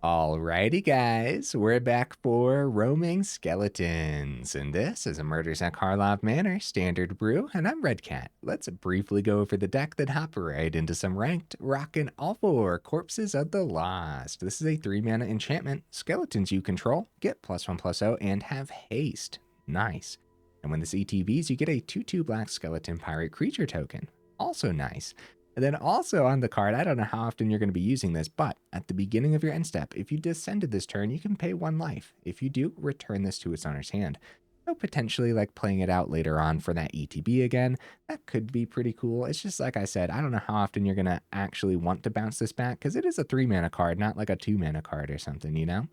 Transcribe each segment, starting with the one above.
Alrighty guys, we're back for Roaming Skeletons, and this is a Murders at Karlov Manor standard brew, and I'm Red Cat. Let's briefly go over the deck, then hop right into some ranked, rockin' all four Corpses of the Lost. This is a 3-mana enchantment. Skeletons you control get +1/+0 and have haste. Nice. And when this ETBs, you get a 2/2 black skeleton pirate creature token. Also nice. And then also on the card, I don't know how often you're going to be using this, but at the beginning of your end step, if you descended this turn, you can pay 1 life. If you do, return this to its owner's hand. So potentially like playing it out later on for that ETB again, that could be pretty cool. It's just like I said, I don't know how often you're going to actually want to bounce this back because it is a 3-mana card, not like a 2-mana card or something, you know?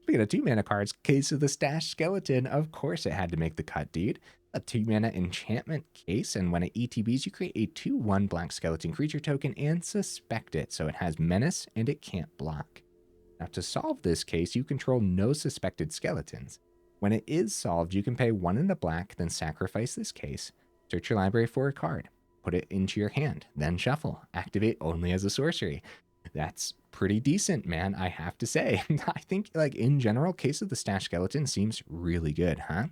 Speaking of 2-mana cards, Case of the Stashed Skeleton, of course it had to make the cut, dude. A 2-mana enchantment case, and when it ETBs, you create a 2/1 black skeleton creature token and suspect it, so it has menace and it can't block. Now to solve this case, you control no suspected skeletons. When it is solved, you can pay 1 in the black, then sacrifice this case, search your library for a card, put it into your hand, then shuffle, activate only as a sorcery. That's pretty decent, man, I have to say. I think, like, in general, Case of the Stashed Skeleton seems really good, huh?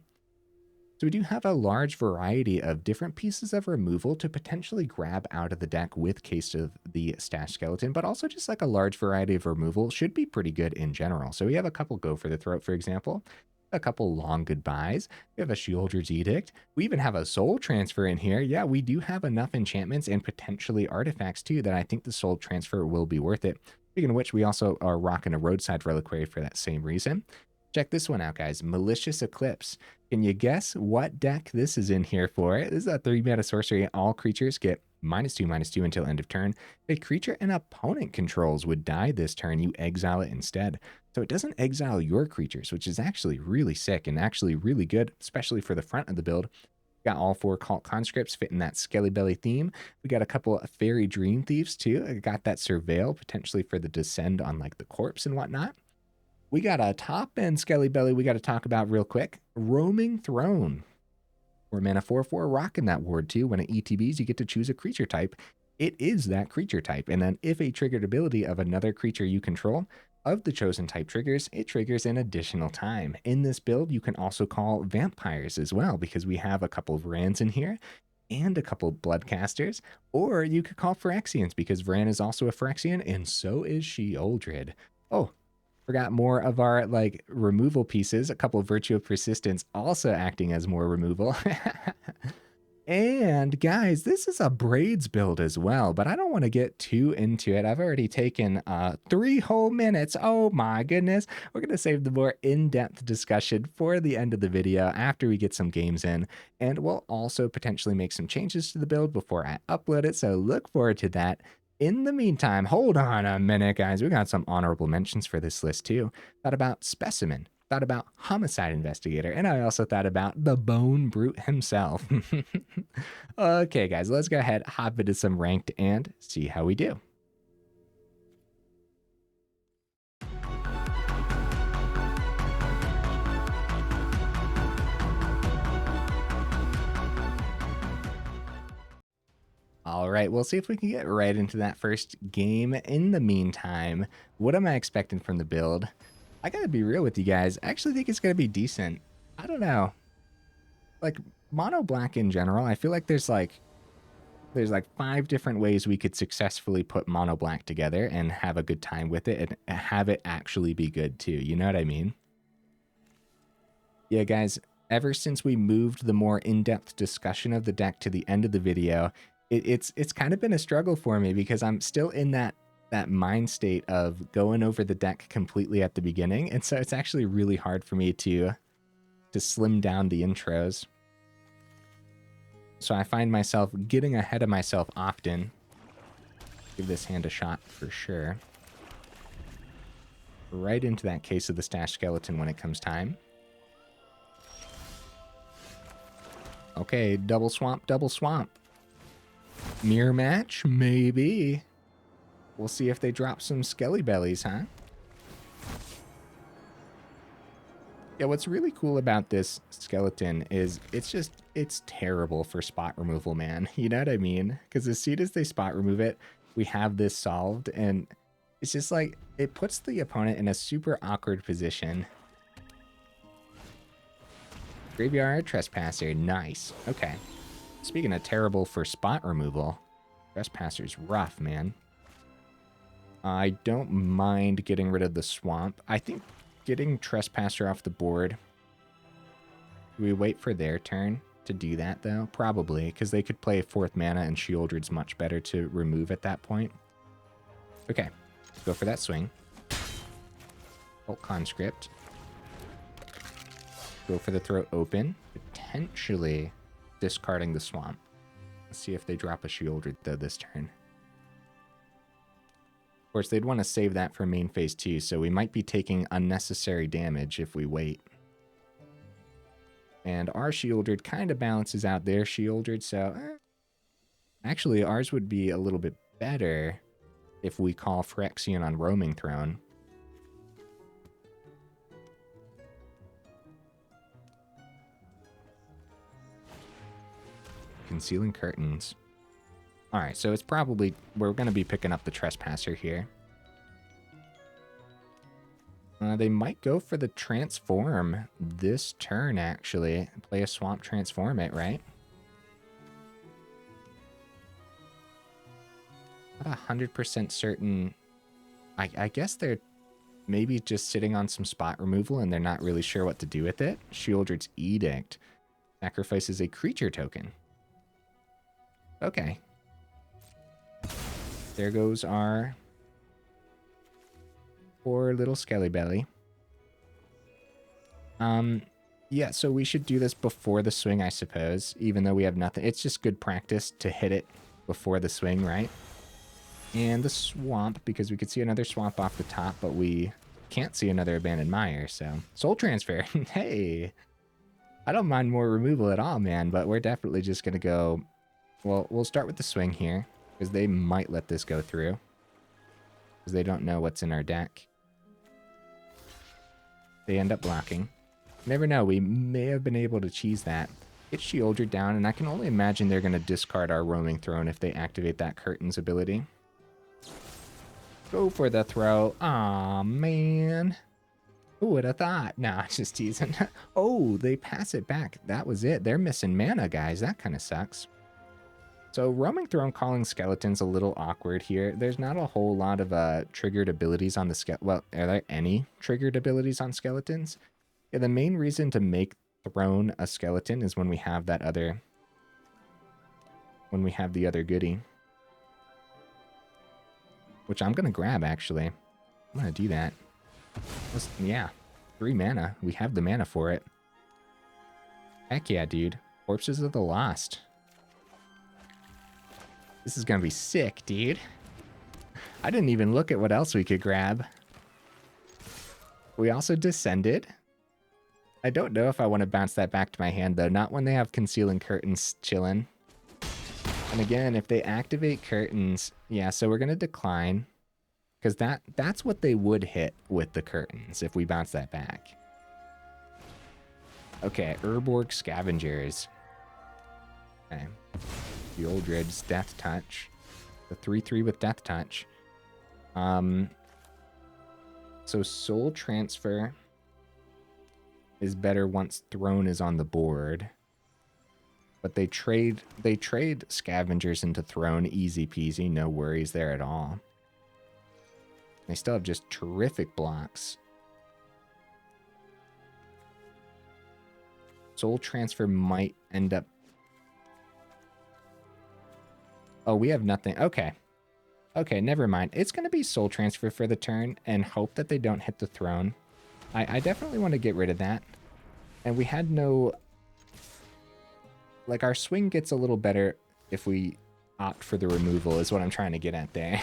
So we do have a large variety of different pieces of removal to potentially grab out of the deck with Case of the Stashed Skeleton, but also just like a large variety of removal should be pretty good in general. So we have a couple Go for the Throat, for example, a couple Long Goodbyes, we have a Sheoldred's Edict, we even have a Soul Transfer in here. Yeah, we do have enough enchantments and potentially artifacts too that I think the Soul Transfer will be worth it. Speaking of which, we also are rocking a Roadside Reliquary for that same reason. Check this one out, guys. Malicious Eclipse. Can you guess what deck this is in here for? This is a 3-mana sorcery. All creatures get -2/-2 until end of turn. If a creature an opponent controls would die this turn, you exile it instead. So it doesn't exile your creatures, which is actually really sick and actually really good, especially for the front of the build. Got all 4 Cult Conscripts fitting that Skelly Belly theme. We got a couple of Faerie Dreamthieves too. I got that Surveil potentially for the descend on like the corpse and whatnot. We got a top-end Skelly Belly we got to talk about real quick. Roaming Throne. 4-mana 4/4 rocking that ward too. When it ETBs, you get to choose a creature type. It is that creature type. And then if a triggered ability of another creature you control of the chosen type triggers, it triggers an additional time. In this build, you can also call vampires as well because we have a couple of Vraans in here and a couple of Bloodcasters. Or you could call Phyrexians because Vraan is also a Phyrexian and so is Sheoldred. Oh, forgot more of our like removal pieces, a couple of Virtue of Persistence also acting as more removal. And guys, this is a Braids build as well, but I don't want to get too into it. I've already taken 3 whole minutes. Oh my goodness. We're going to save the more in-depth discussion for the end of the video after we get some games in, and we'll also potentially make some changes to the build before I upload it, so look forward to that. In the meantime, hold on a minute, guys. We got some honorable mentions for this list too. Thought about Specimen, thought about Homicide Investigator, and I also thought about the Bone Brute himself. Okay, guys, let's go ahead, hop into some ranked and see how we do. All right, we'll see if we can get right into that first game. In the meantime, what am I expecting from the build? I gotta be real with you guys. I actually think it's gonna be decent. I don't know. Like, mono black in general, I feel like there's like 5 different ways we could successfully put mono black together and have a good time with it and have it actually be good too. You know what I mean? Yeah, guys, ever since we moved the more in-depth discussion of the deck to the end of the video, it's kind of been a struggle for me because I'm still in that mind state of going over the deck completely at the beginning, and so it's actually really hard for me to slim down the intros. So I find myself getting ahead of myself often. Give this hand a shot for sure. Right into that Case of the Stashed Skeleton when it comes time. Okay, double swamp, double swamp. Mirror match? Maybe. We'll see if they drop some Skelly Bellies, huh? Yeah, what's really cool about this skeleton is it's terrible for spot removal, man. You know what I mean? Because as soon as they spot remove it, we have this solved, and It's just like, it puts the opponent in a super awkward position. Graveyard Trespasser, nice. Okay. Speaking of terrible for spot removal, Trespasser's rough, man. I don't mind getting rid of the swamp. I think getting Trespasser off the board. Do we wait for their turn to do that, though? Probably, because they could play 4th mana and Sheoldred's much better to remove at that point. Okay, go for that swing. Cult Conscript. Go for the throw open, potentially discarding the swamp. Let's see if they drop a Sheoldred, though, this turn. Of course, they'd want to save that for main phase 2, so we might be taking unnecessary damage if we wait. And our Sheoldred kind of balances out their Sheoldred, so... Actually, ours would be a little bit better if we call Phyrexian on Roaming Throne. Concealing Curtains. Alright, so it's probably... We're going to be picking up the Trespasser here. They might go for the Transform this turn, actually. Play a Swamp, transform it, right? Not 100% certain. I guess they're maybe just sitting on some spot removal and they're not really sure what to do with it. Sheoldred's Edict sacrifices a creature token. Okay. There goes our poor little Skelly Belly. Yeah, so we should do this before the swing, I suppose, even though we have nothing. It's just good practice to hit it before the swing, right? And the swamp, because we could see another swamp off the top, but we can't see another abandoned mire, so... Soul Transfer, hey! I don't mind more removal at all, man, but we're definitely just gonna go... Well, we'll start with the swing here, because they might let this go through. Because they don't know what's in our deck. They end up blocking. Never know, we may have been able to cheese that. Get Sheoldred down, and I can only imagine they're going to discard our Roaming Throne if they activate that Curtains ability. Go for the throw. Aw, man. Who would have thought? Nah, just teasing. Oh, they pass it back. That was it. They're missing mana, guys. That kind of sucks. So Roaming Throne calling Skeleton's a little awkward here. There's not a whole lot of triggered abilities on the skeleton. Well, are there any triggered abilities on Skeletons? Yeah, the main reason to make Throne a skeleton is when we have that other... When we have the other goodie. Which I'm going to grab, actually. I'm going to do that. Yeah, 3 mana. We have the mana for it. Heck yeah, dude. Corpses of the Lost. This is going to be sick, dude. I didn't even look at what else we could grab. We also descended. I don't know if I want to bounce that back to my hand, though. Not when they have Concealing Curtains chilling. And again, if they activate Curtains... Yeah, so we're going to decline. Because that's what they would hit with the Curtains if we bounce that back. Okay, Urborg Scavengers. Okay. Sheoldred's Death Touch. The 3/3 with Death Touch. So Soul Transfer is better once Throne is on the board. But they trade Scavengers into Throne, easy peasy, no worries there at all. They still have just terrific blocks. Soul Transfer might end up... Oh, we have nothing. Okay. Okay, never mind. It's going to be Soul Transfer for the turn and hope that they don't hit the Throne. I definitely want to get rid of that. And we had no... Like, our swing gets a little better if we opt for the removal, is what I'm trying to get at there.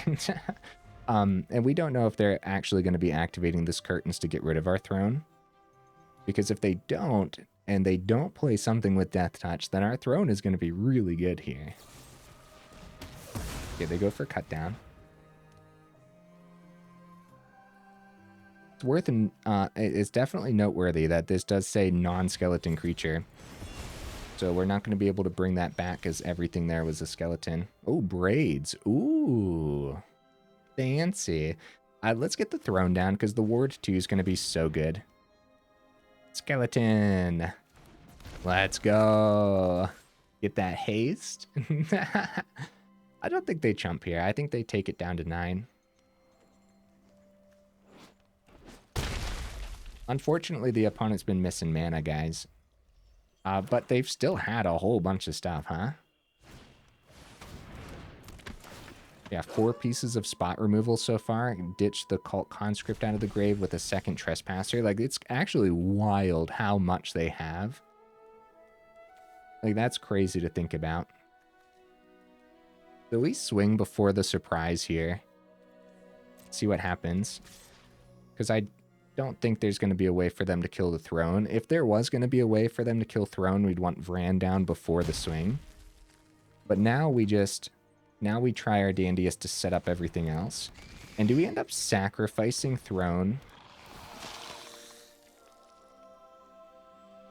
And we don't know if they're actually going to be activating this Curtains to get rid of our Throne. Because if they don't, and they don't play something with Death Touch, then our Throne is going to be really good here. Okay, they go for Cut Down. It's worth, it's definitely noteworthy that this does say non-skeleton creature. So we're not going to be able to bring that back as everything there was a skeleton. Oh, Braids. Ooh. Fancy. Let's get the throne down because the ward 2 is going to be so good. Skeleton. Let's go. Get that haste. I don't think they chump here. I think they take it down to 9. Unfortunately, the opponent's been missing mana, guys. But they've still had a whole bunch of stuff, huh? Yeah, 4 pieces of spot removal so far. Ditched the Cult Conscript out of the grave with a second Trespasser. Like, it's actually wild how much they have. Like, that's crazy to think about. So we swing before the surprise here. See what happens. Because I don't think there's going to be a way for them to kill the throne. If there was going to be a way for them to kill throne, we'd want Vraan down before the swing. But now we just... Now we try our dandiest to set up everything else. And do we end up sacrificing throne?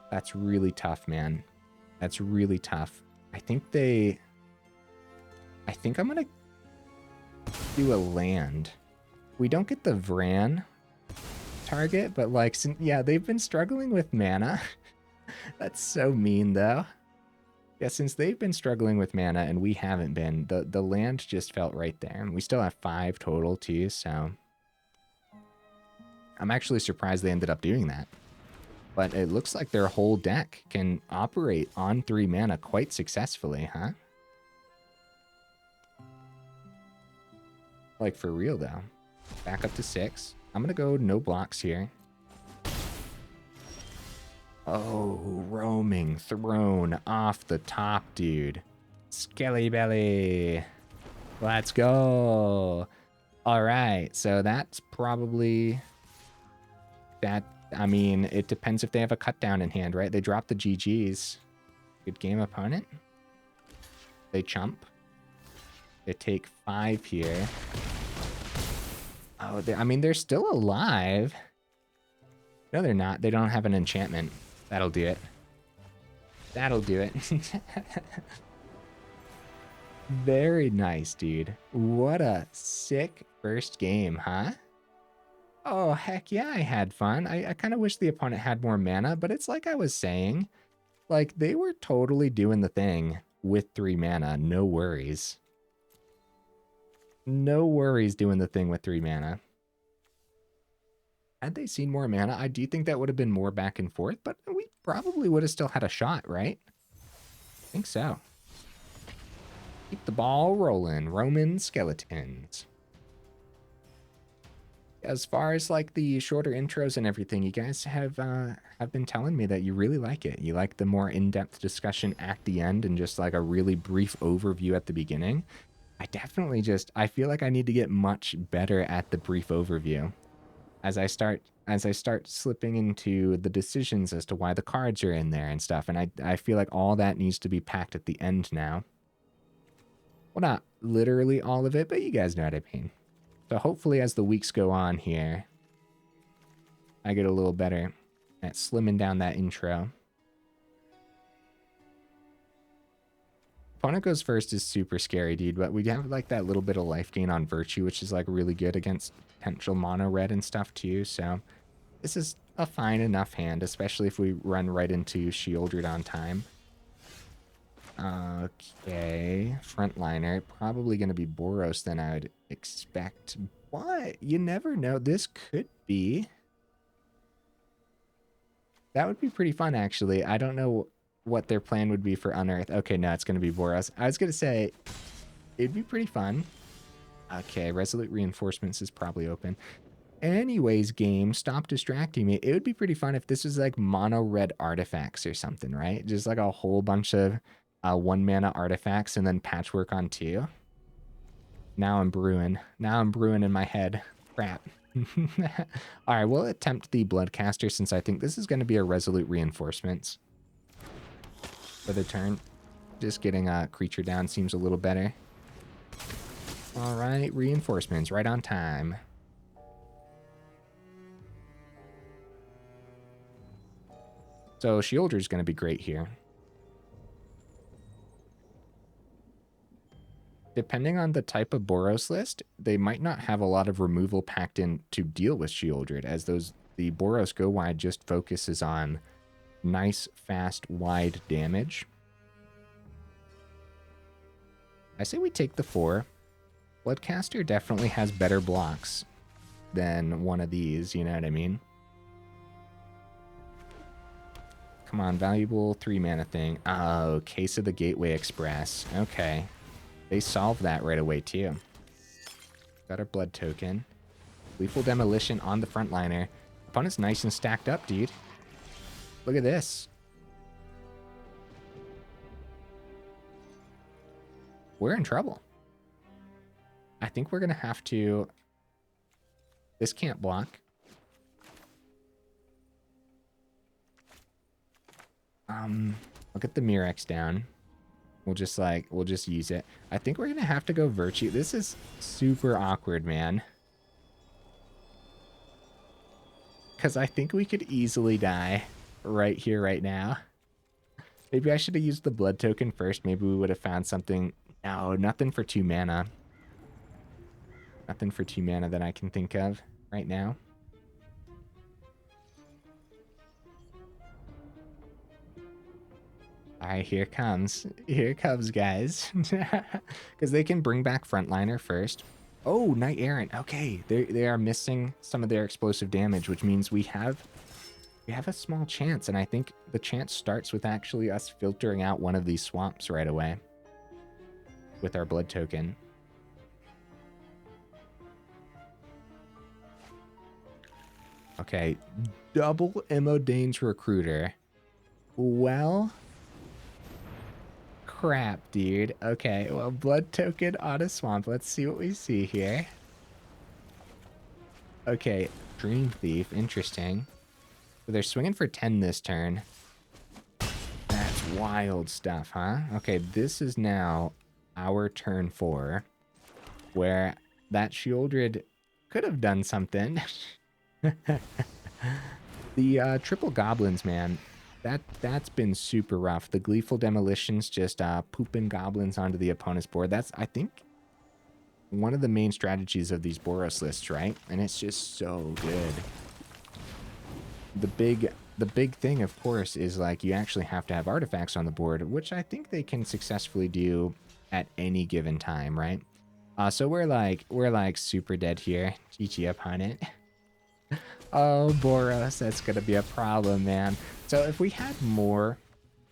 That's really tough, man. That's really tough. I think I'm going to do a land. We don't get the Vraan target, but like, yeah, they've been struggling with mana. That's so mean, though. Yeah, since they've been struggling with mana and we haven't been, the land just felt right there. And we still have 5 total, too, so... I'm actually surprised they ended up doing that. But it looks like their whole deck can operate on 3 mana quite successfully, huh? Like, for real, though. Back up to 6. I'm gonna go no blocks here. Oh, roaming throne off the top, dude. Skelly belly. Let's go. All right, so that's probably that. I mean, it depends if they have a cut down in hand, right? They drop the GGs. Good game, opponent. They chump. They take 5 here. Oh, I mean, they're still alive. No, they're not. They don't have an enchantment. That'll do it. That'll do it. Very nice, dude. What a sick first game, huh? Oh, heck yeah, I had fun. I kind of wish the opponent had more mana, but it's like I was saying. Like, they were totally doing the thing with 3 mana. No worries. No worries doing the thing with 3 mana. Had they seen more mana, I do think that would have been more back and forth, but we probably would have still had a shot, right? I think so. Keep the ball rolling, Roman skeletons. As far as like the shorter intros and everything, you guys have been telling me that you really like it. You like the more in-depth discussion at the end and just like a really brief overview at the beginning. I feel like I need to get much better at the brief overview. As I start slipping into the decisions as to why the cards are in there and stuff. And I feel like all that needs to be packed at the end now. Well, not literally all of it, but you guys know what I mean. So hopefully as the weeks go on here, I get a little better at slimming down that intro. Opponent goes first is super scary, dude, but we have like that little bit of life gain on Virtue, which is like really good against potential mono red and stuff too. So this is a fine enough hand, especially if we run right into Sheoldred on time. Okay, frontliner, probably going to be Boros than I would expect, but you never know. This could be. That would be pretty fun, actually. I don't know what their plan would be for Unearth. Okay, no, it's going to be Boros. I was going to say, it'd be pretty fun. Okay, Resolute Reinforcements is probably open. Anyways, game, stop distracting me. It would be pretty fun if this was like mono red artifacts or something, right? Just like a whole bunch of 1 mana artifacts and then patchwork on 2. Now I'm brewing. Now I'm brewing in my head. Crap. All right, we'll attempt the Bloodcaster since I think this is going to be a Resolute Reinforcements for the turn. Just getting a creature down seems a little better. All right, Reinforcements right on time. So Sheoldred's going to be great here. depending on the type of Boros list, they might not have a lot of removal packed in to deal with Sheoldred, as the Boros Go Wide just focuses on nice, fast, wide damage. I say we take the 4. Bloodcaster definitely has better blocks than one of these, you know what I mean? Come on, valuable 3 mana thing. Oh, Case of the Gateway Express. Okay. They solved that right away, too. Got our blood token. Lethal Demolition on the frontliner. Opponent's nice and stacked up, dude. Look at this. We're in trouble. I think we're going to have to... This can't block. I'll get the Mirrex down. We'll just use it. I think we're going to have to go Virtue. This is super awkward, man. Because I think we could easily die right here, right now. Maybe I should have used the blood token first. Maybe we would have found something. No, nothing for 2 mana. Nothing for 2 mana that I can think of right now. All right, here it comes. Here it comes, guys. Because they can bring back frontliner first. Oh, Knight Errant. Okay, they are missing some of their explosive damage, which means we have a small chance. And I think the chance starts with actually us filtering out one of these swamps right away with our blood token. Okay, double Emodane's Recruiter. Well... crap, dude. Okay, well, blood token on a swamp. Let's see what we see here. Okay, Dreamthief. Interesting. So they're swinging for 10 this turn. That's wild stuff, huh? Okay, this is now our turn 4, where that Sheoldred could have done something. The triple goblins, man. That's been super rough. The Gleeful Demolitions just pooping goblins onto the opponent's board. That's, I think, one of the main strategies of these Boros lists, right? And it's just so good. The big thing, of course, is like you actually have to have artifacts on the board, which I think they can successfully do at any given time, right? So we're like super dead here. GG opponent. Oh, Boros, that's gonna be a problem, man. So if we had more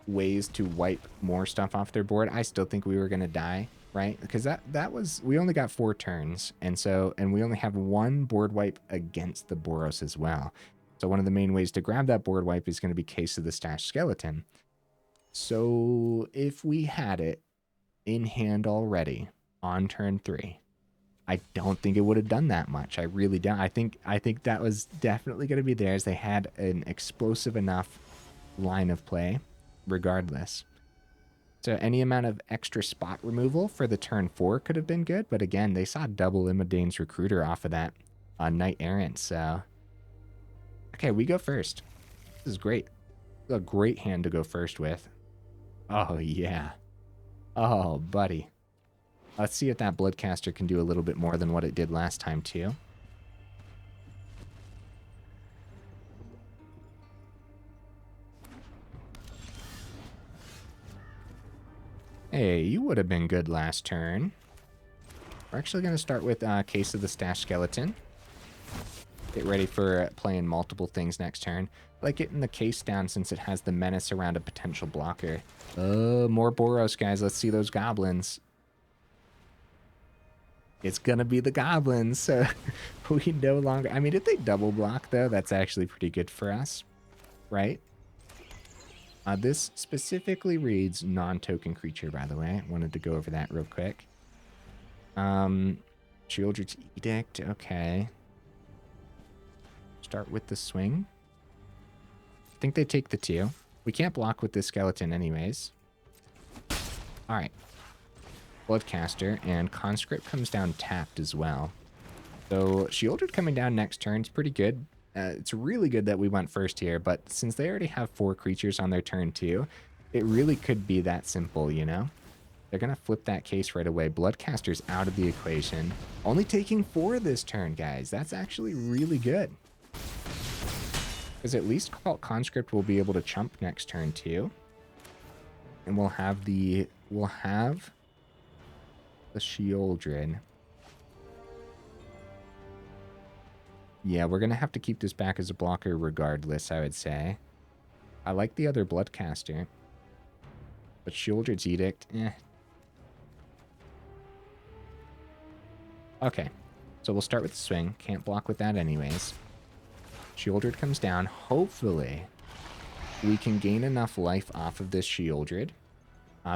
ways to wipe more stuff off their board, I still think we were gonna die, right? Because that was, we only got 4 turns, and we only have 1 board wipe against the Boros as well. So one of the main ways to grab that board wipe is going to be Case of the Stashed Skeleton. So if we had it in hand already on turn 3, I don't think it would have done that much. I really don't. I think that was definitely going to be theirs. They had an explosive enough line of play regardless. So any amount of extra spot removal for the turn 4 could have been good. But again, they saw double Imodane's Recruiter off of that Knight Errant. So, okay, we go first. This is great. This is a great hand to go first with. Oh, yeah. Oh, buddy. Let's see if that Bloodcaster can do a little bit more than what it did last time, too. Hey, you would have been good last turn. We're actually going to start with Case of the Stashed Skeleton. Get ready for playing multiple things next turn. I like getting the case down since it has the menace around a potential blocker. Oh, more Boros, guys. Let's see those goblins. It's gonna be the goblins, so we no longer... I mean, if they double block, though, that's actually pretty good for us, right? This specifically reads non-token creature, by the way. I wanted to go over that real quick. Sheoldred's Edict, okay. Start with the swing. I think they take the 2. We can't block with this skeleton anyways. All right. Bloodcaster, and Conscript comes down tapped as well. So Sheoldred coming down next turn is pretty good. It's really good that we went first here, but since they already have 4 creatures on their turn 2, it really could be that simple, you know? They're going to flip that case right away. Bloodcaster's out of the equation. Only taking 4 this turn, guys. That's actually really good. Because at least Cult Conscript will be able to chump next turn too. And we'll have the Sheoldred. Yeah, we're going to have to keep this back as a blocker regardless, I would say. I like the other Bloodcaster. But Sheoldred's Edict, eh. Okay, so we'll start with the swing. Can't block with that anyways. Sheoldred comes down. Hopefully, we can gain enough life off of this Sheoldred.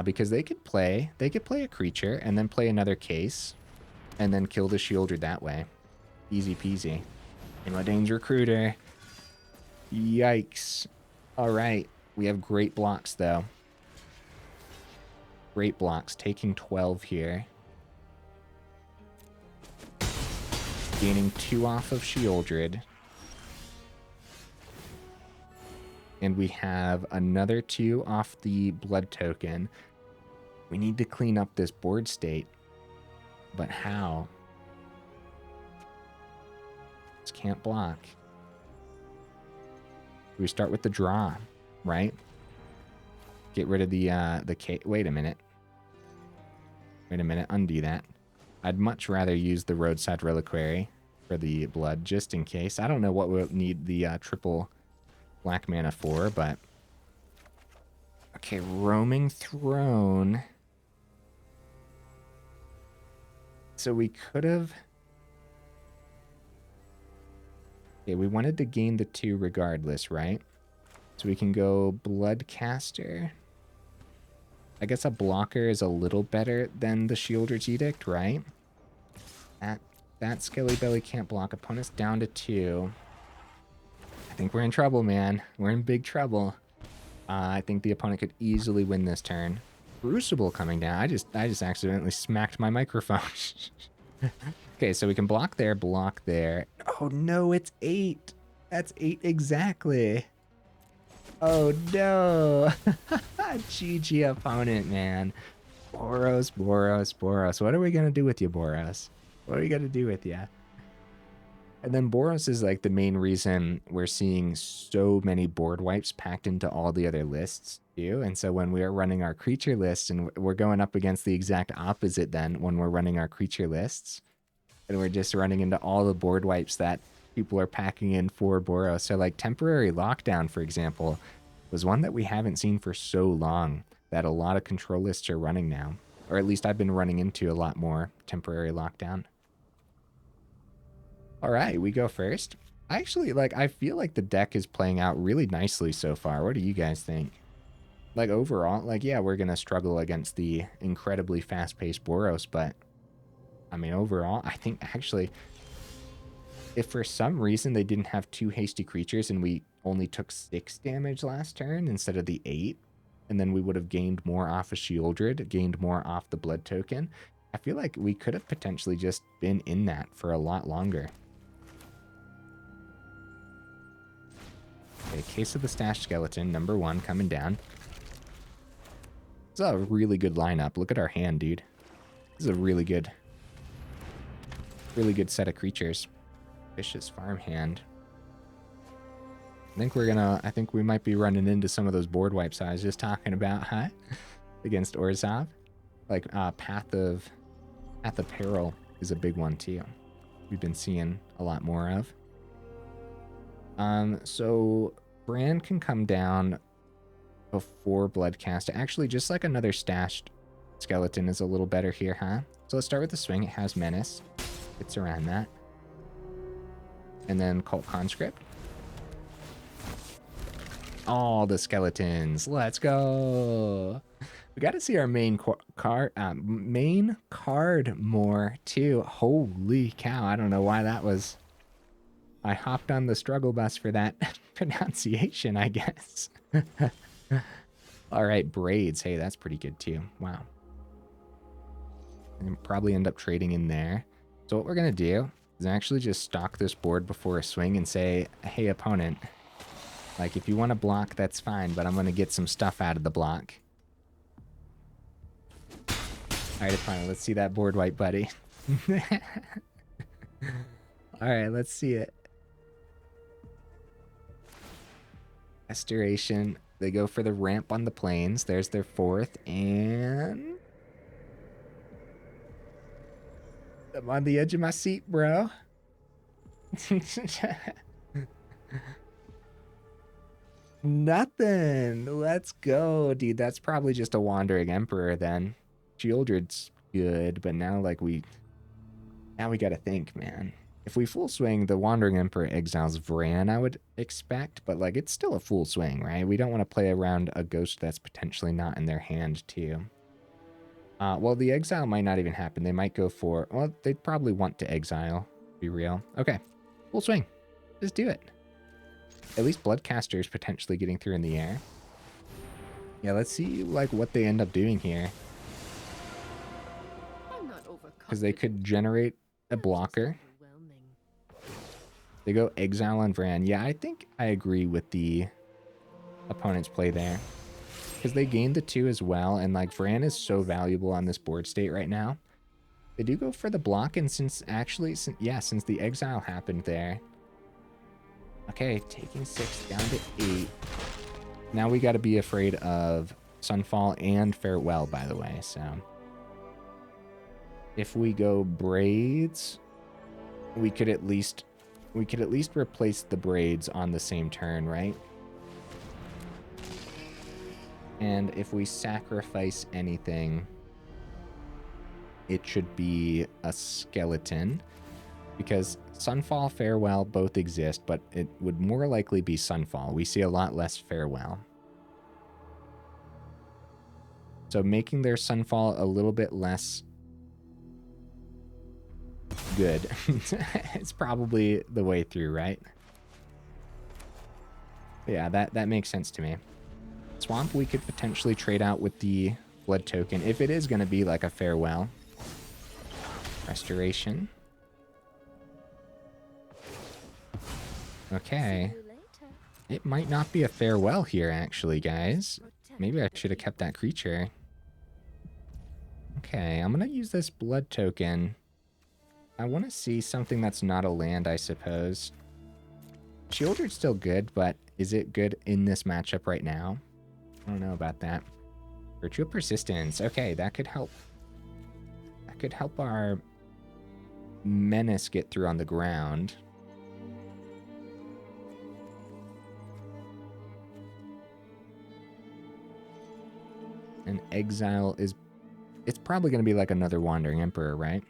Because they could play a creature and then play another case. And then kill the Sheoldred that way. Easy peasy. Dane's Recruiter. Yikes. Alright, we have great blocks though. Great blocks, taking 12 here. Gaining 2 off of Sheoldred. And we have another 2 off the blood token. We need to clean up this board state. But how? Just can't block. We start with the draw, right? Get rid of the wait a minute. Wait a minute, undo that. I'd much rather use the Roadside Reliquary for the blood, just in case. I don't know what we'll need the triple black mana for, but... Okay, Roaming Throne. So we could have... Okay, we wanted to gain the 2 regardless, right? So we can go Bloodcaster. I guess a blocker is a little better than the Sheoldred's Edict, right? That Skelly Belly can't block. Opponent's down to 2. I think we're in trouble, man. We're in big trouble. I think the opponent could easily win this turn. Crucible coming down. I just accidentally smacked my microphone. Okay, so we can block there, block there. Oh no, it's 8. That's 8 exactly. Oh no. GG opponent, man. Boros, Boros, Boros. What are we going to do with you, Boros? What are we going to do with you? And then Boros is like the main reason we're seeing so many board wipes packed into all the other lists too. And so when we are running our creature lists, and we're going up against the exact opposite then when we're running our creature lists, and we're just running into all the board wipes that people are packing in for Boros. So like Temporary Lockdown, for example, was one that we haven't seen for so long that a lot of control lists are running now. Or at least I've been running into a lot more Temporary Lockdown. All right, we go first. I feel like the deck is playing out really nicely so far. What do you guys think? Like overall, like, yeah, we're going to struggle against the incredibly fast-paced Boros, but I mean, overall, I think actually, if for some reason they didn't have 2 hasty creatures and we only took 6 damage last turn instead of the 8, and then we would have gained more off of Sheoldred, gained more off the blood token, I feel like we could have potentially just been in that for a lot longer. Okay, Case of the Stashed Skeleton, number 1, coming down. This is a really good lineup. Look at our hand, dude. This is a really good set of creatures. Vicious Farmhand. I think we might be running into some of those board wipes I was just talking about, huh? Against Orzhov. Like, Path of Peril is a big one, too. We've been seeing a lot more of. So Vraan can come down before Bloodcaster. Actually, just like another Stashed Skeleton is a little better here, huh? So let's start with the swing. It has Menace. It's around that. And then Cult Conscript. All the skeletons. Let's go. We got to see our main card more too. Holy cow. I don't know why that was. I hopped on the struggle bus for that pronunciation, I guess. All right, Braids. Hey, that's pretty good too. Wow. And probably end up trading in there. So what we're going to do is actually just stalk this board before a swing and say, hey, opponent, like, if you want to block, that's fine, but I'm going to get some stuff out of the block. Alright, fine. Let's see that board wipe, buddy. Alright, let's see it. Restoration. They go for the ramp on the plains. There's their fourth, and I'm on the edge of my seat, bro. Nothing. Let's go, dude. That's probably just a Wandering Emperor then. Sheoldred's good, but now like now we gotta think, man. If we full swing, the Wandering Emperor exiles Vraan, I would expect, but like it's still a full swing, right? We don't want to play around a ghost that's potentially not in their hand too. Well, the exile might not even happen. They might go for, well, they'd probably want to exile, be real. Okay, full swing. Just do it. At least Bloodcaster is potentially getting through in the air. Yeah, let's see like what they end up doing here. Because they could generate a blocker. They go exile on Vraan. Yeah, I think I agree with the opponent's play there. Because they gained the 2 as well, and like Vraan is so valuable on this board state right now. They do go for the block, and since the exile happened there. Okay, taking 6 down to 8. Now we got to be afraid of Sunfall and Farewell, by the way. So if we go Braids, we could at least replace the Braids on the same turn, right? And if we sacrifice anything, it should be a skeleton, because Sunfall, Farewell both exist, but it would more likely be Sunfall. We see a lot less Farewell. So making their Sunfall a little bit less good it's probably the way through, right? Yeah, that makes sense to me. Swamp we could potentially trade out with the blood token if it is going to be like a Farewell. Restoration. Okay. It might not be a Farewell here, actually, guys. Maybe I should have kept that creature. Okay, I'm going to use this blood token. I want to see something that's not a land, I suppose. Sheoldred's still good, but is it good in this matchup right now? I don't know about that. Virtual Persistence. Okay, that could help. That could help our Menace get through on the ground. And exile is... It's probably going to be like another Wandering Emperor, right?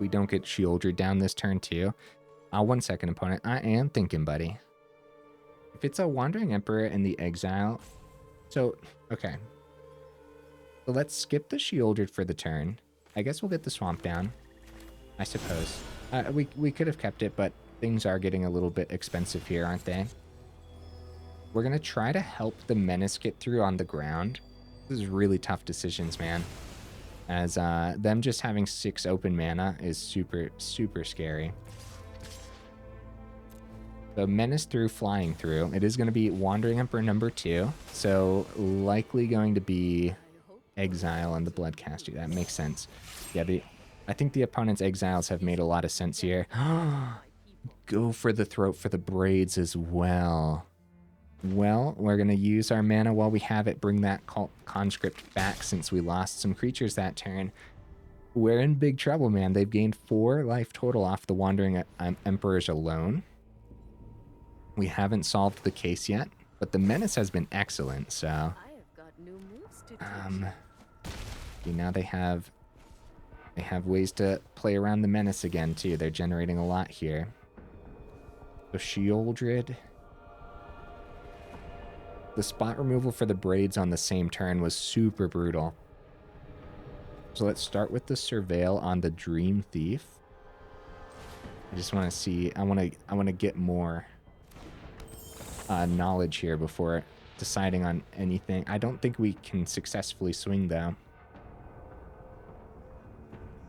We don't get Sheoldred down this turn too. 1 second, opponent. I am thinking, buddy. If it's a Wandering Emperor in the exile... So, okay. So let's skip the Sheoldred for the turn. I guess we'll get the Swamp down, I suppose. We could have kept it, but things are getting a little bit expensive here, aren't they? We're going to try to help the Menace get through on the ground. This is really tough decisions, man. As them just having 6 open mana is super, super scary. So Menace through, flying through. It is going to be Wandering Emperor number 2. So likely going to be exile on the Bloodcaster. That makes sense. Yeah, I think the opponent's exiles have made a lot of sense here. Go for the throat for the Braids as well. Well, we're going to use our mana while we have it, bring that Cult Conscript back since we lost some creatures that turn. We're in big trouble, man. They've gained 4 life total off the Wandering Emperors alone. We haven't solved the case yet, but the Menace has been excellent, so... now they have ways to play around the Menace again, too. They're generating a lot here. So Sheoldred... The spot removal for the Braids on the same turn was super brutal. So let's start with the Surveil on the Dreamthief. I just want to see... I want to get more knowledge here before deciding on anything. I don't think we can successfully swing, though.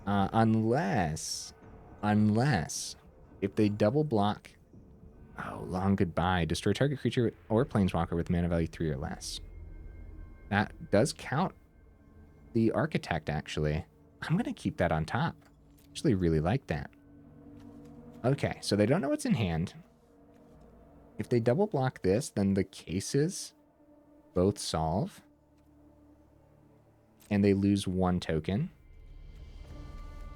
Unless if they double block... Oh, long goodbye. Destroy target creature or planeswalker with mana value 3 or less. That does count the Architect, actually. I'm going to keep that on top. Actually really like that. Okay, so they don't know what's in hand. If they double block this, then the cases both solve. And they lose 1 token.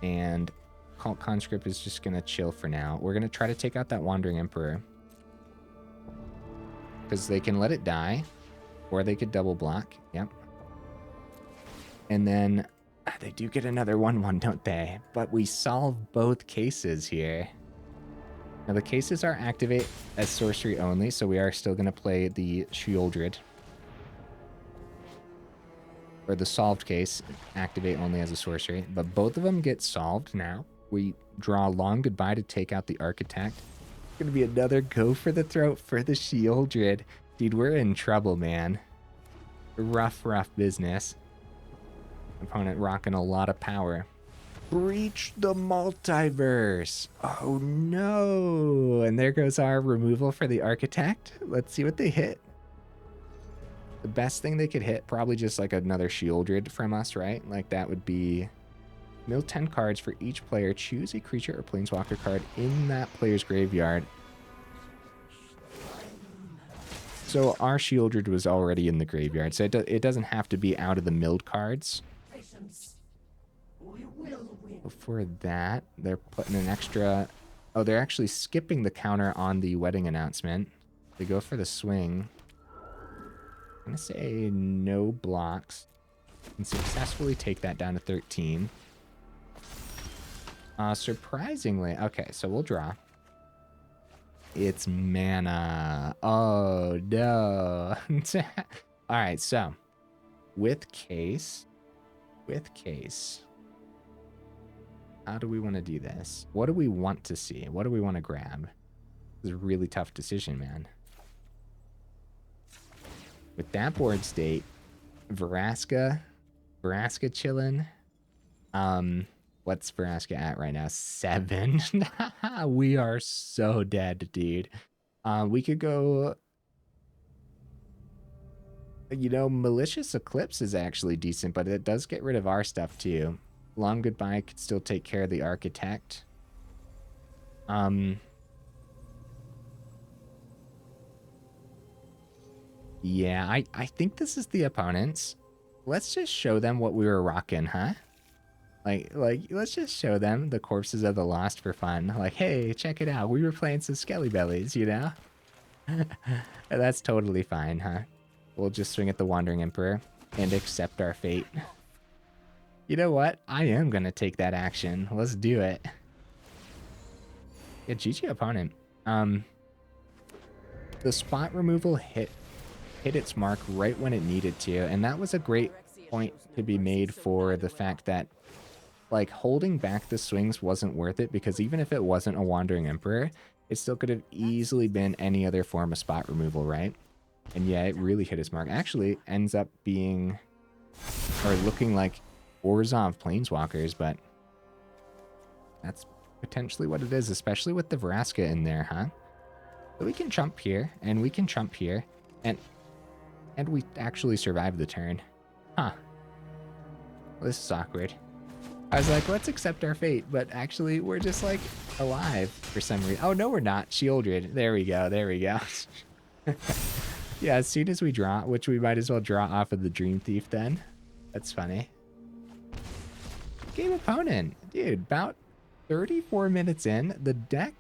And Cult Conscript is just going to chill for now. We're going to try to take out that Wandering Emperor. Because they can let it die. Or they could double block. Yep. And then they do get another 1/1, don't they? But we solve both cases here. Now the cases are activate as sorcery only, so we are still going to play the Sheoldred. Or the solved case, activate only as a sorcery. But both of them get solved now. We draw a long goodbye to take out the Architect. It's going to be another go for the throat for the Sheoldred. Dude, we're in trouble, man. Rough business. Opponent rocking a lot of power. Breach the multiverse. Oh no. And there goes our removal for the Architect. Let's see what they hit. The best thing they could hit, probably just like another Sheoldred from us, right? Like that would be mill 10 cards for each player. Choose a creature or planeswalker card in that player's graveyard. So our Sheoldred was already in the graveyard, so it doesn't have to be out of the milled cards. Before that, they're putting an extra... Oh, they're actually skipping the counter on the wedding announcement. They go for the swing. I'm going to say no blocks. And successfully take that down to 13. Surprisingly... Okay, so we'll draw. It's mana. Oh, no. Alright, so... With case... How do we want to do this? What do we want to see? What do we want to grab? This is a really tough decision, man. With that board state, Vraska chilling. What's Vraska at right now? 7. We are so dead, dude. We could go... You know, Malicious Eclipse is actually decent, but it does get rid of our stuff, too. Long Goodbye could still take care of the Architect. Yeah, I think this is the opponents. Let's just show them what we were rocking, huh? Like, let's just show them the corpses of the lost for fun. Like, hey, check it out. We were playing some Skelly Bellies, you know? That's totally fine, huh? We'll just swing at the Wandering Emperor and accept our fate. You know what? I am going to take that action. Let's do it. Yeah, GG opponent. The spot removal hit its mark right when it needed to, and that was a great point to be made for the fact that, like, holding back the swings wasn't worth it, because even if it wasn't a Wandering Emperor, it still could have easily been any other form of spot removal, right? And yeah, it really hit its mark. Actually, ends up being, or looking like Orzhov Planeswalkers, but that's potentially what it is, especially with the Vraska in there, huh? So we can jump here, and we can jump here, and we actually survived the turn. Huh. Well, this is awkward. I was like, let's accept our fate, but actually we're just like alive for some reason. Oh, no, we're not. Sheoldred. There we go. There we go. Yeah, as soon as we draw, which we might as well draw off of the Dreamthief then. That's funny. Game opponent. Dude, about 34 minutes in, the deck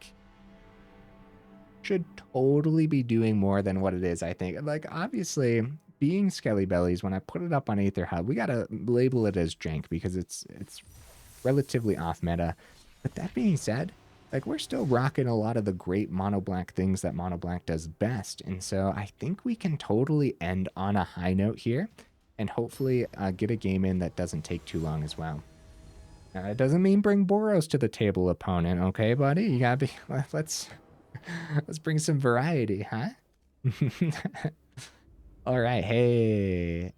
should totally be doing more than what it is, I think. Like, obviously, being Skelly Bellies, when I put it up on Aether Hub, we gotta label it as jank because it's relatively off meta. But that being said, like, we're still rocking a lot of the great mono black things that mono black does best. And so I think we can totally end on a high note here and hopefully get a game in that doesn't take too long as well. It doesn't mean bring Boros to the table, opponent. Okay, buddy? You gotta be... Let's bring some variety, huh? All right, hey.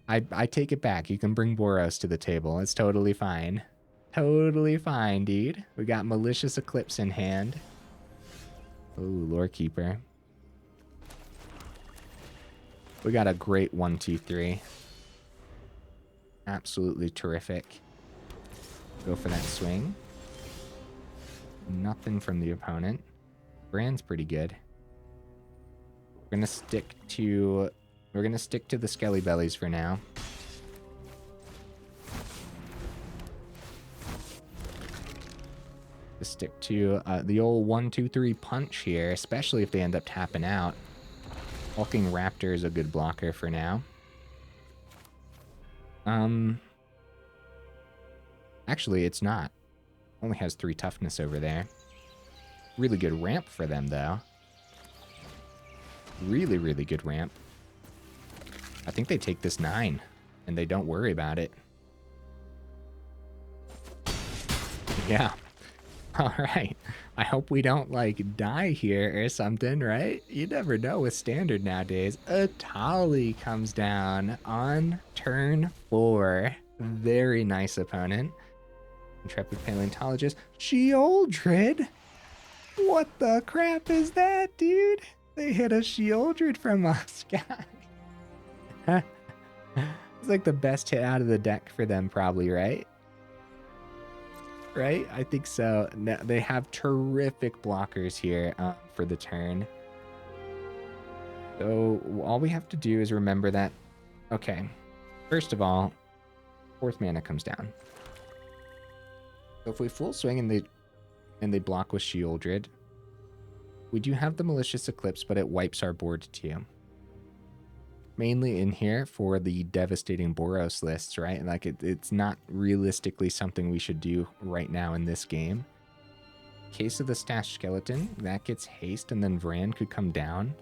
I take it back. You can bring Boros to the table. It's totally fine. Totally fine, dude. We got Malicious Eclipse in hand. Oh, Lore Keeper. We got a great 1-2-3. Absolutely terrific. Go for that swing. Nothing from the opponent. Vraan's pretty good. We're gonna stick to the Skelly Bellies for now. To stick to the old 1-2-3 punch here, especially if they end up tapping out. Hulking Raptor is a good blocker for now. Actually, it's not. Only has 3 toughness over there. Really good ramp for them, though. Really, really good ramp. I think they take this 9, and they don't worry about it. Yeah. All right. I hope we don't, like, die here or something, right? You never know with Standard nowadays. Atali comes down on turn 4. Very nice opponent. Intrepid Paleontologist. Sheoldred? What the crap is that, dude? They hit a Sheoldred from a sky. It's like the best hit out of the deck for them, probably, right? Right? I think so. Now, they have terrific blockers here for the turn. So all we have to do is remember that. Okay. First of all, 4th mana comes down. So if we full swing and they block with Sheoldred, we do have the Malicious Eclipse, but it wipes our board too. Mainly in here for the devastating Boros lists, right? Like it's not realistically something we should do right now in this game. Case of the Stashed Skeleton, that gets haste, and then Vraan could come down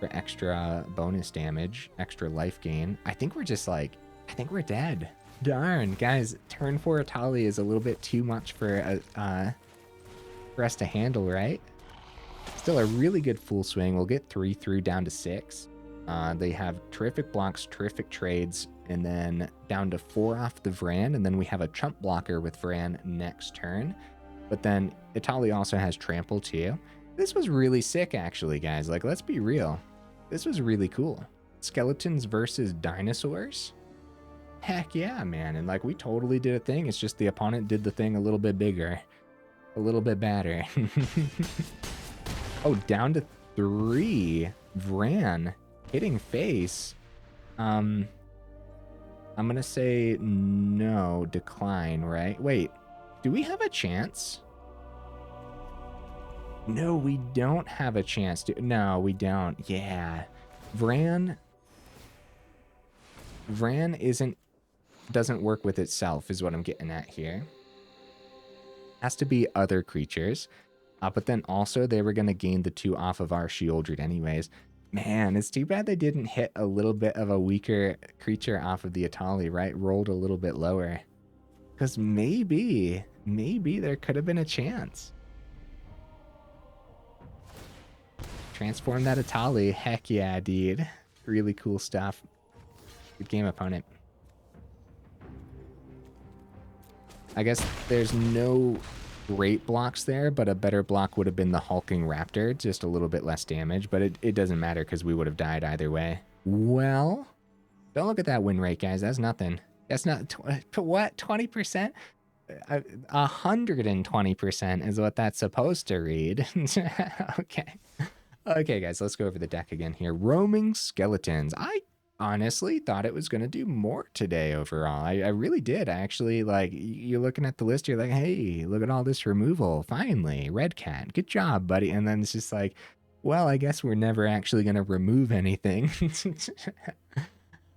for extra bonus damage, extra life gain. I think we're just like, I think we're dead. Darn, guys, turn 4 Atali is a little bit too much for us to handle, right? Still a really good full swing. We'll get 3 through down to 6. They have terrific blocks, terrific trades, and then down to 4 off the Vraan, and then we have a chump blocker with Vraan next turn. But then Atali also has trample too. This was really sick, actually, guys. Like, let's be real. This was really cool. Skeletons versus dinosaurs? Heck yeah, man. And like, we totally did a thing. It's just the opponent did the thing a little bit bigger, a little bit badder. Oh, down to 3. Vraan hitting face. I'm gonna say no, decline, right? Wait, do we have a chance? No, we don't have a chance. No, we don't. Yeah. Vraan doesn't work with itself is what I'm getting at here. Has to be other creatures. But then also they were going to gain the 2 off of our Sheoldred anyways. Man, it's too bad they didn't hit a little bit of a weaker creature off of the Atali, right? Rolled a little bit lower. Because maybe there could have been a chance. Transform that Atali. Heck yeah, dude. Really cool stuff. Good game, opponent. I guess there's no great blocks there, but a better block would have been the Hulking Raptor. Just a little bit less damage, but it doesn't matter because we would have died either way. Well, don't look at that win rate, guys. That's nothing. That's not... what? 20%? 120% is what that's supposed to read. Okay. Okay, guys, let's go over the deck again here. Roaming Skeletons. I honestly thought it was going to do more today overall. I really did. I actually, like, you're looking at the list, you're like, hey, look at all this removal. Finally, Red Cat. Good job, buddy. And then it's just like, well, I guess we're never actually going to remove anything.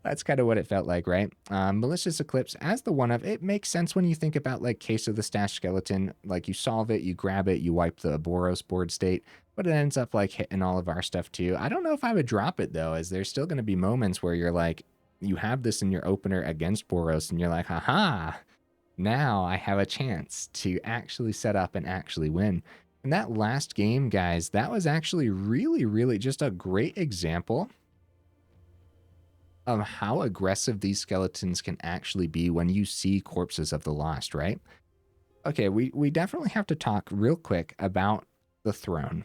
That's kind of what it felt like, right? Malicious Eclipse, as the one of, it makes sense when you think about, like, Case of the Stashed Skeleton. Like, you solve it, you grab it, you wipe the Boros board state, but it ends up, like, hitting all of our stuff, too. I don't know if I would drop it, though, as there's still going to be moments where you're, like, you have this in your opener against Boros, and you're like, haha, now I have a chance to actually set up and actually win. And that last game, guys, that was actually really, really just a great example of how aggressive these skeletons can actually be when you see Corpses of the Lost, right? Okay, we definitely have to talk real quick about the throne.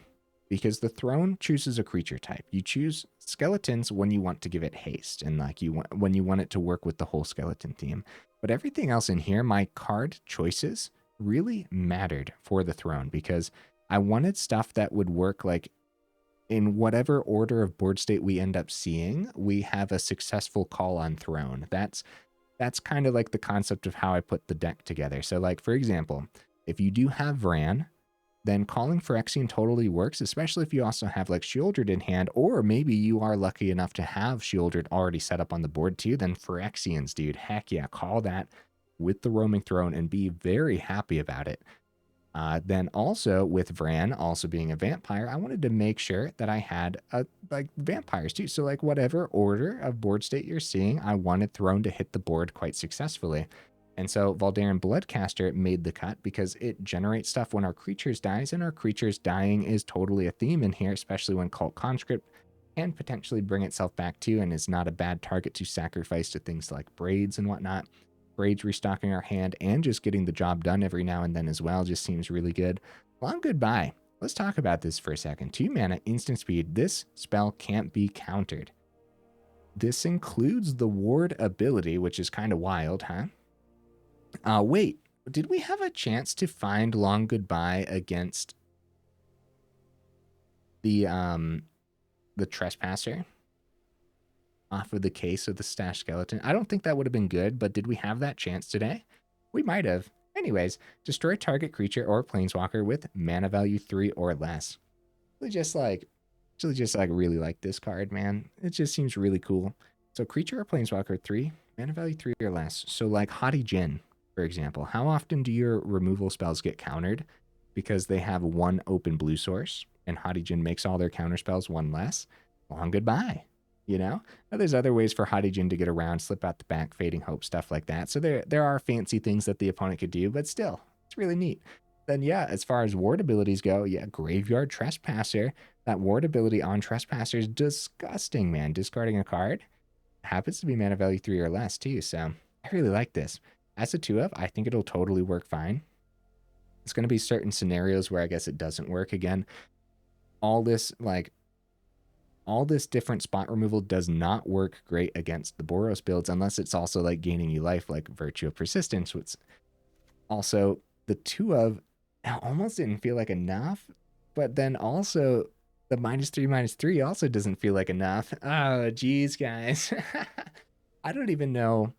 because the throne chooses a creature type. You choose skeletons when you want to give it haste and like when you want it to work with the whole skeleton theme. But everything else in here, my card choices really mattered for the throne because I wanted stuff that would work like in whatever order of board state we end up seeing, we have a successful call on throne. That's kind of like the concept of how I put the deck together. So like, for example, if you do have Vraan, then calling Phyrexian totally works, especially if you also have like Sheoldred in hand, or maybe you are lucky enough to have Sheoldred already set up on the board too, then Phyrexians, dude, heck yeah, call that with the roaming throne and be very happy about it. Then also with Vraan also being a vampire, I wanted to make sure that I had like vampires too. So like whatever order of board state you're seeing, I wanted Throne to hit the board quite successfully. And so Voldaren Bloodcaster made the cut because it generates stuff when our creatures dies, and our creatures dying is totally a theme in here, especially when Cult Conscript can potentially bring itself back to and is not a bad target to sacrifice to things like Braids and whatnot. Braids restocking our hand and just getting the job done every now and then as well just seems really good. Long goodbye. Let's talk about this for a second. 2 mana, instant speed. This spell can't be countered. This includes the ward ability, which is kind of wild, huh? Wait, did we have a chance to find Long Goodbye against the Trespasser off of the case of the Stash Skeleton? I don't think that would have been good, but did we have that chance today? We might have. Anyways, destroy target creature or planeswalker with mana value 3 or less. Just like really like this card, man. It just seems really cool. So creature or planeswalker 3, mana value 3 or less. So like Haughty Djinn, for example. How often do your removal spells get countered? Because they have 1 open blue source, and Haughty Djinn makes all their counter spells 1 less. Long goodbye. You know? Now, there's other ways for Haughty Djinn to get around, slip out the back, Fading Hope, stuff like that. So there are fancy things that the opponent could do, but still, it's really neat. Then yeah, as far as ward abilities go, yeah, Graveyard Trespasser. That ward ability on Trespasser is disgusting, man. Discarding a card happens to be mana value 3 or less too, so I really like this. As a 2-of, I think it'll totally work fine. It's going to be certain scenarios where I guess it doesn't work. Again, all this different spot removal does not work great against the Boros builds unless it's also like gaining you life, like Virtue of Persistence, which also the 2-of almost didn't feel like enough, but then also the -3/-3 also doesn't feel like enough. Oh, geez, guys. I don't even know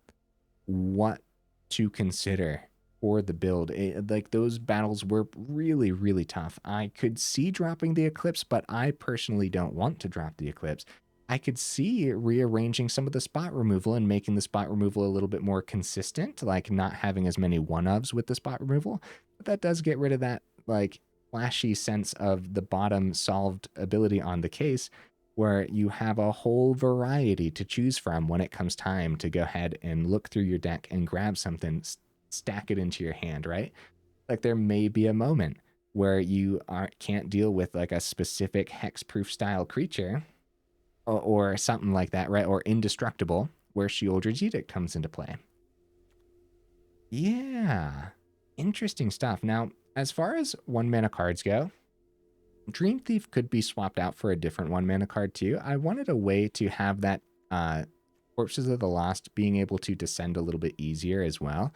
what to consider for the build. Like those battles were really, really tough. I could see dropping the Eclipse, but I personally don't want to drop the Eclipse. I could see rearranging some of the spot removal and making the spot removal a little bit more consistent, like not having as many 1-ofs with the spot removal. But that does get rid of that like flashy sense of the bottom solved ability on the case, where you have a whole variety to choose from when it comes time to go ahead and look through your deck and grab something, stack it into your hand, right? Like there may be a moment where you can't deal with like a specific hexproof style creature or something like that, right? Or indestructible, where Sheoldred's Edict comes into play. Yeah, interesting stuff. Now, as far as 1-mana cards go, Dreamthief could be swapped out for a different 1-mana card too. I wanted a way to have that Corpses of the Lost being able to descend a little bit easier as well,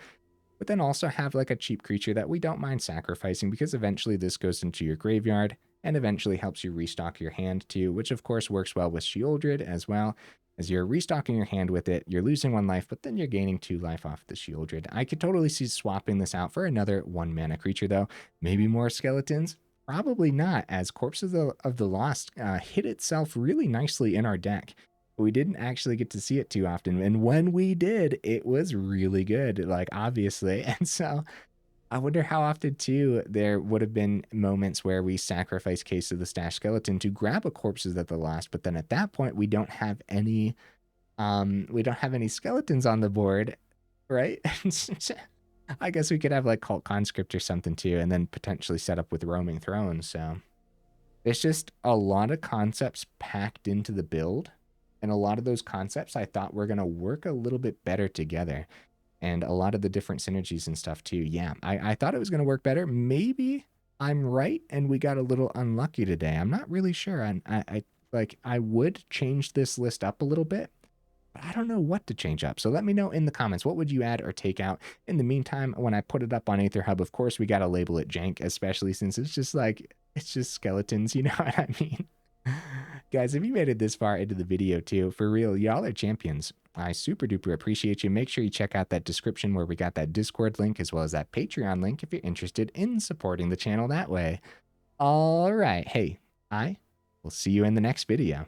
but then also have like a cheap creature that we don't mind sacrificing, because eventually this goes into your graveyard and eventually helps you restock your hand too, which of course works well with Sheoldred as well. As you're restocking your hand with it, you're losing 1 life, but then you're gaining 2 life off the Sheoldred. I could totally see swapping this out for another 1-mana creature though. Maybe more skeletons? Probably not, as Corpses of the Lost hit itself really nicely in our deck. We didn't actually get to see it too often, and when we did, it was really good, like obviously. And so I wonder how often too there would have been moments where we sacrifice Case of the Stash Skeleton to grab a Corpses of the Lost, but then at that point we don't have any skeletons on the board, right? I guess we could have like Cult Conscript or something too, and then potentially set up with Roaming Throne. So there's just a lot of concepts packed into the build, and a lot of those concepts I thought were going to work a little bit better together, and a lot of the different synergies and stuff too. Yeah, I thought it was going to work better. Maybe I'm right, and we got a little unlucky today. I'm not really sure. I would change this list up a little bit, but I don't know what to change up. So let me know in the comments, what would you add or take out? In the meantime, when I put it up on Aether Hub, of course, we got to label it jank, especially since it's just skeletons, you know what I mean? Guys, if you made it this far into the video too, for real, y'all are champions. I super duper appreciate you. Make sure you check out that description where we got that Discord link as well as that Patreon link if you're interested in supporting the channel that way. All right. Hey, I will see you in the next video.